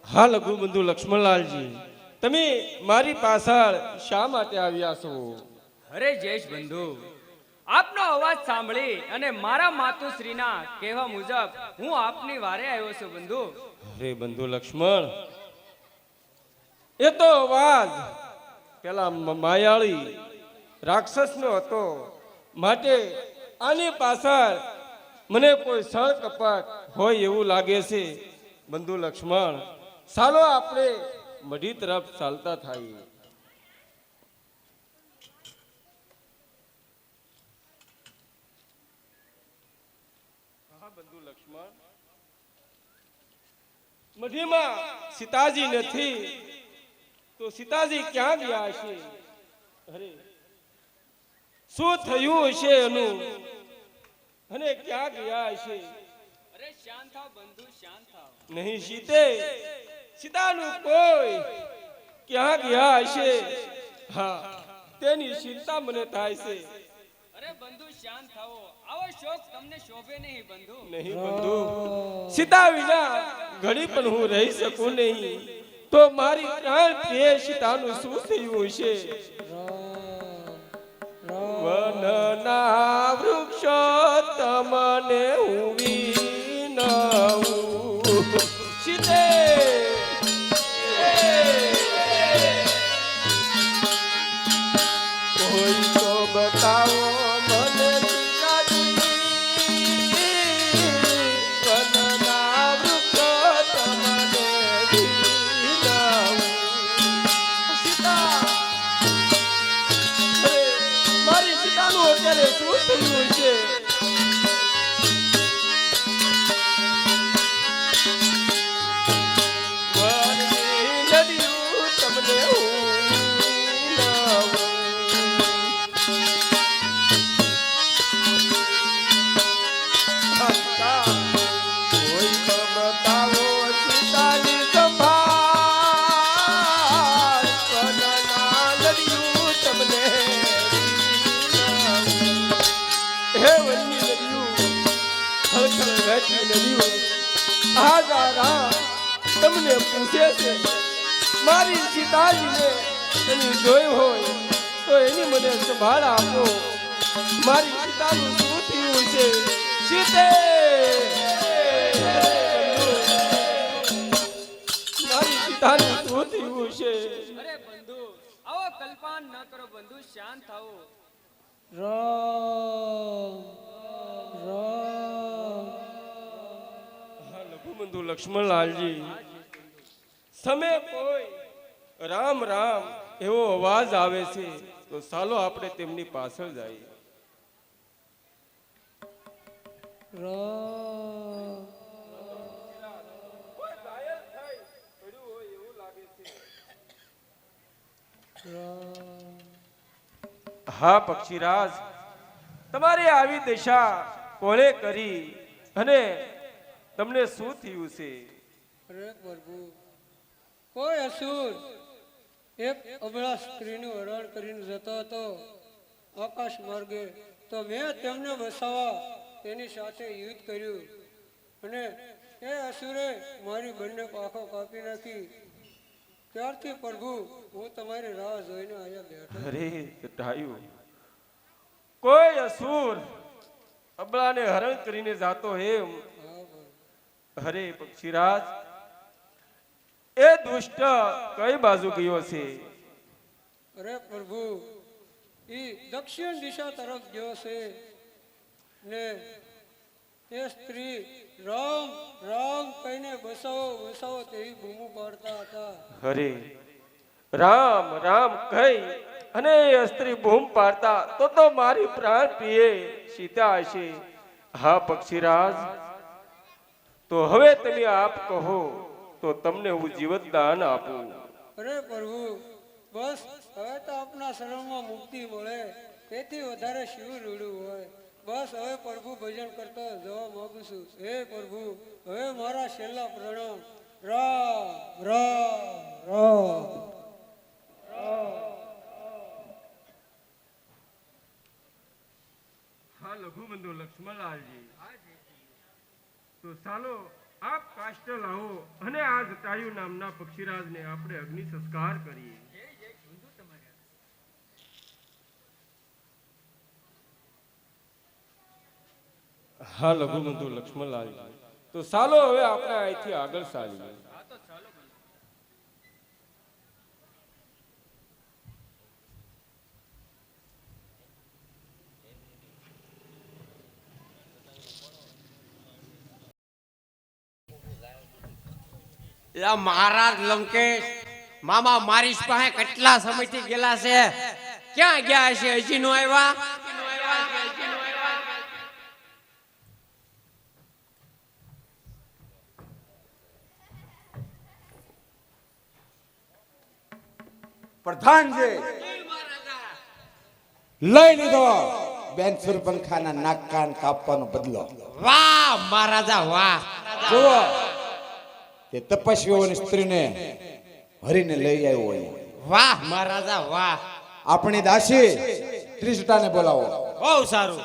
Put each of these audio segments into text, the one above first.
હા લઘુબંધુ લક્ષ્મણલાલજી, તમે મારી પાછળ શા માટે આવ્યા છો? અરે જયેશ બંધુ, આપનો અવાજ સાંભળી અને મારા માતુશ્રીના કહેવા મુજબ હું આપની વારે આવ્યો છું બંધુ. અરે બંધુ લક્ષ્મણ, એ તો અવાજ પેલા માયાળી રાક્ષસનો હતો, માટે આની પાછળ મને કોઈ સળ કપટ હોય એવું લાગે છે. બંધુ લક્ષ્મણ, ચાલો આપણે મઢી તરફ ચાલતા થાય. બંધુ લક્ષ્મણ, મઢીમાં સીતાજી નથી તો સીતાજી ક્યાં ગયા હશે? અરે શું થયું હશે એનું, અને ક્યાં ગયા હશે? અરે શાંત થાવ બંધુ, શાંત થાવ. નહીં સીતે, સીતાનું કોઈ ક્યાં ગયા હશે? હા, તેની ચિંતા મને થાય છે. અરે બંધુ શાંત થાઓ, આવો શોક તમને શોભે નહીં બંધુ. નહીં બંધુ, સીતા વિના ઘડી પણ હું રહી શકું નહીં. તો મારી પ્રાણ પ્રિય સીતાનું શું થયું હશે? વનના વૃક્ષો તમને હું વિનવું સીતે. કોઈ તો બતાવો મને વનના વૃક્ષો તમને વિનવું. સીતા, મારી સીતાનું અત્યારે શું થયું છે? વનની નદીઓ તમને હું તમને પૂછે છે. મારી સીતાજીને તમે જોઈ હોય તો એની મને સંભાળ આપો. મારી સીતાનું શું થયું છે? સીતે, મારી સીતાનું શું થયું છે? અરે બંધુ, આવો કલ્પાન ન કરો બંધુ, શાંત થાઓ. લઘુબંધુ લક્ષ્મણલાલજી, તમે કોઈ રામ રામ એવો અવાજ આવે છે, તો ચાલો આપણે તેમની પાછળ જઈએ. હા પક્ષીરાજ, તમારી આવી દશા કોણે કરી અને તમને શું થયું છે? અરે પ્રભુ, કોઈ અસુર એક અબળા સ્ત્રીનું હરણ કરીને જતો હતો આકાશ માર્ગે, તો મેં તેમને બસાવવા તેની સાથે યુદ્ધ કર્યું અને એ અસુરે મારી બંને પાંખો કાપી નાખી. ત્યારથી પ્રભુ હું તમારી રાહ જોઈને અહીંયા બેઠો. અરે ટાયું, કોઈ અસુર અબળાને હરણ કરીને જાતો એમ? અરે પક્ષીરાજ, એ દુષ્ટ કઈ બાજુ ગયો છે? અરે પ્રભુ, એ દક્ષિણ દિશા તરફ ગયો છે ને એ સ્ત્રી રામ રામ કહીને બસાવો બસાવો તેવી બૂમો પાડતા હતા. અરે રામ રામ કહી અને એ સ્ત્રી બૂમ પાડતા તો મારી પ્રાણ પ્રિય સીતા હશે. હા પક્ષીરાજ, તો હવે તમે આપ કહો તો તમને હું જીવત દાન આપું. અરે પ્રભુ, બસ હવે તો આપના શરણમાં મુક્તિ મળે, તેથી વધારે શિવ રૂડું હોય. બસ હવે પ્રભુ ભજન કરતો જવા માંગુ છું. હે પ્રભુ, હવે મારા છેલ્લા પ્રણામ. રામ રામ રામ. હા લઘુબંધુ લક્ષ્મણલાલજી, તો ચાલો આપ કાષ્ટ લાવો અને આ જટાયુ નામના પક્ષીરાજને આપણે અગ્નિ સંસ્કાર કરીએ. હા લઘુબંધુ લક્ષ્મણલાલજી, તો ચાલો હવે આપણે અહીંથી આગળ ચાલીએ. લા મહારાજ લંકેશ મામા મારી પાસે કેટલા સમયથી ગયેલા છે, ક્યાં ગયા છે, હજી નો આવ્યા? પ્રધાનજી લઈ લીધો બેન સુરપંખાના નાક કાન કાપવાનો બદલો. વાહ મહારાજા વાહ. જુઓ તે તપસ્વીઓની સ્ત્રીને હરીને લઈ આવ્યો હોય. વાહ મહારાજા વાહ. આપણી દાસી ત્રિજટાને બોલાવો. બહુ સારું.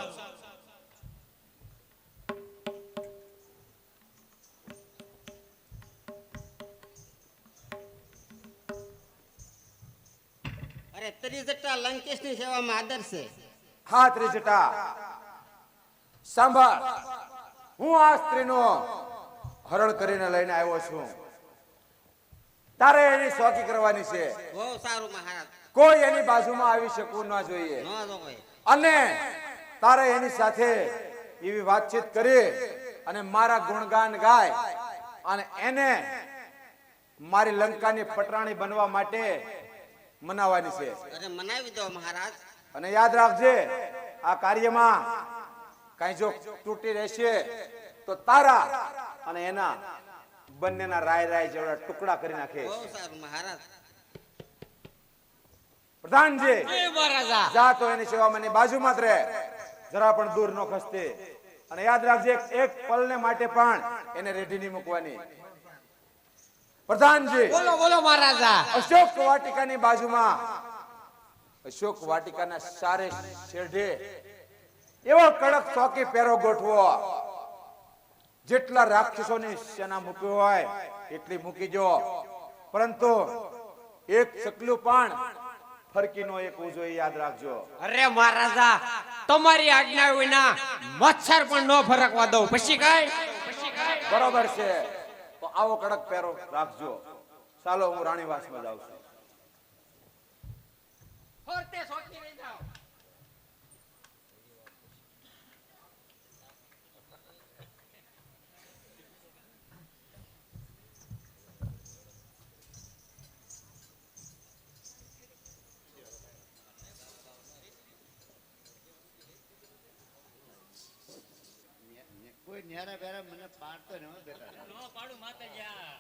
અરે ત્રિજટા લંકેશની સેવામાં આદર છે. હા ત્રિજટા સાંભળ, હું આ સ્ત્રીનો હરણ કરીને લઈને આવ્યો છું. તારે એની શોકી કરવાની છે. બહુ સારું મહારાજ. કોઈ એની બાજુમાં આવી શકવું ના જોઈએ. ન જો કોઈ. અને તારે એની સાથે એવી વાતચીત કરી અને મારા ગુણગાન ગાય અને એને મારી લંકાની પટરાણી બનવા માટે મનાવવાની છે. અરે મનાવી દો મહારાજ. અને યાદ રાખજે, આ કાર્યમાં કઈ જો તૂટી રહેશે તો તારા અને એના બંનેના રાય રાય જેવડા ટુકડા કરી નાખે. બહુ સારું મહારાજ. પ્રધાનજી મહારાજા જા તો એની સેવામાં એની બાજુમાં જ રહે, જરા પણ દૂર ન ખસતે. અને યાદ રાખજે, એક પલને માટે પણ એને રેઢી નહીં મૂકવાની. પ્રધાનજી બોલો બોલો મહારાજા. અશોક વાટિકાની બાજુમાં અશોક વાટિકાના સારે શેઢે એવો કડક ચોકી પેરો ગોઠવો. જેટલા રાક્ષસોની સેના મૂકી હોય એટલી મૂકી જો, પરંતુ એક ચકલું પણ ફરકી નો એક જોઈએ, યાદ રાખજો. અરે મહારાજા તમારી આજ્ઞા વિના મચ્છર પણ ન ફરકવા દઉં. પછી કઈ બરોબર છે, તો આવો કડક પેરો રાખજો. ચાલો હું રાણીવાસમાં જાઉં છું. કોઈ ન્યારા બેરા મને પાડતો ન બેટા. નો પાડું માતાજી આ.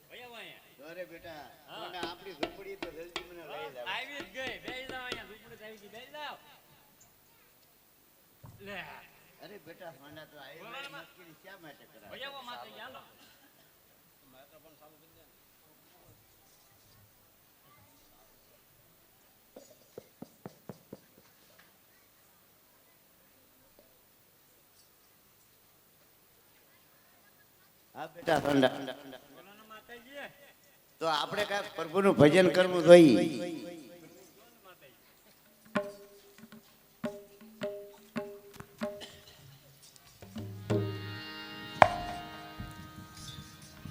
ભયા વાયા. અરે બેટા, મને આપણી ઝૂંપડી તો જલ્દી મને લઈ જાવ. આવી જ ગઈ. બેસી જાવ અહીંયા, ઝૂંપડી આવી ગઈ. બેસી જાવ. લે. અરે બેટા, મને તો આવી મસ્કરી શા માટે કરાવે? ભયા માતાજી હાલો. માઇક્રોફોન ચાલુ કરી દે. હા બેટા તો આપણે કાંઈક પ્રભુનું ભજન કરવું જોઈએ.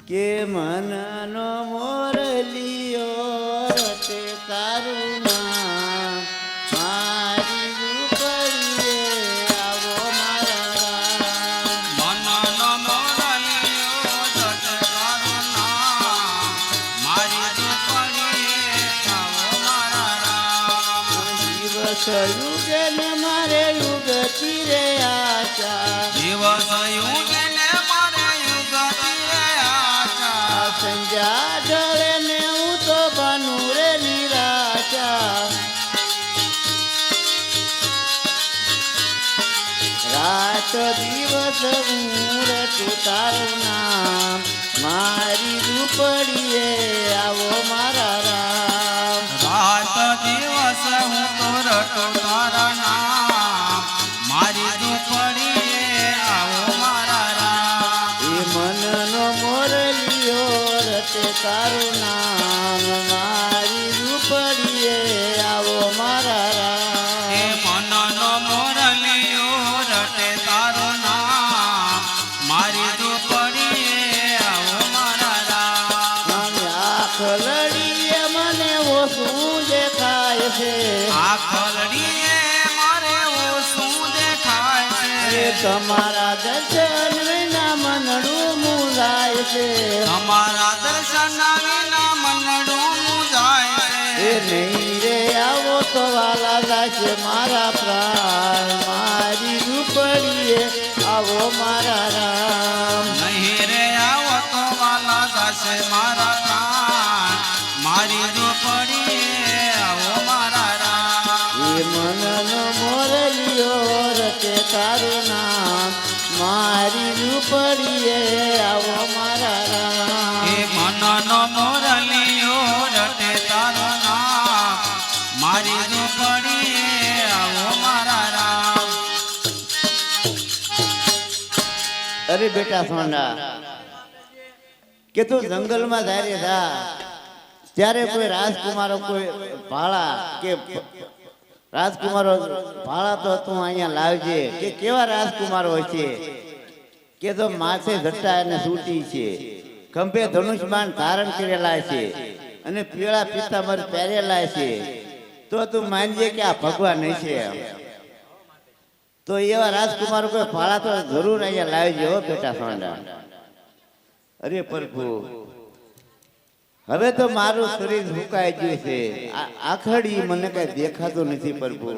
કે મનનો મોરલિયો રટે તારું નામ, મારી રૂપડીએ આવો મારા રામ. યુગે ને મારે યુગતી રે આશા, સંજા ઢળે ને હું તો બનું રે નિરાશા. રાત દિવસ હું રે તું તારું નામ, મારી રૂપડીએ આવો મારા રામ. રાત દિવસ હું તો રટો તારા નામ, મારી તમારા દર્શન વિના મનડું મુંજાય છે તમારા દર્શન વિના મનડું મુંજાય એ છે નહીં રે આવો તો વાલા જાશે મારા પ્રાણ મારી રૂપડીએ આવો મારા રામ નહીં રે આવો તો વાલા જશે મારા પ્રાણ મારી ઝૂંપડીએ આવો મારા રામ એ મનનો મોરલિયો રચે તારું નામ મારી રૂપડીએ આવો મારા રામ એ મનનો મોરલિયો રટે તારો નામ મારી ઝૂંપડીએ આવો મારા રામ અરે બેટા સોંડા કે તું જંગલમાં ધારે થા ત્યારે કોઈ રાજકુમારો કોઈ ભાળા કે રાજકુમારો ભાળા તો તું અહીંયા લાવજે કે કેવા રાજકુમારો છે કે તો માથે જટા અને સૂટી છે ખંભે ધનુષબાણ ધારણ કરેલા છે અને પીળા પિત્તાંબર પહેરેલા છે તો તું માનજે કે આ ભગવાન છે તો એવા રાજકુમારો કોઈ ભાળા તો જરૂર અહીંયા લાવજો હો બેટા સોંડા અરે પ્રભુ હવે તો મારું શરીર સુકાઈ ગયું છે આખડી મને કઈ દેખાતું નથી પ્રભુ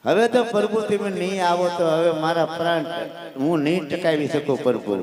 હવે તો પ્રભુ તમે નહીં આવો તો હવે મારા પ્રાણ હું નહીં ટકાવી શકું પ્રભુ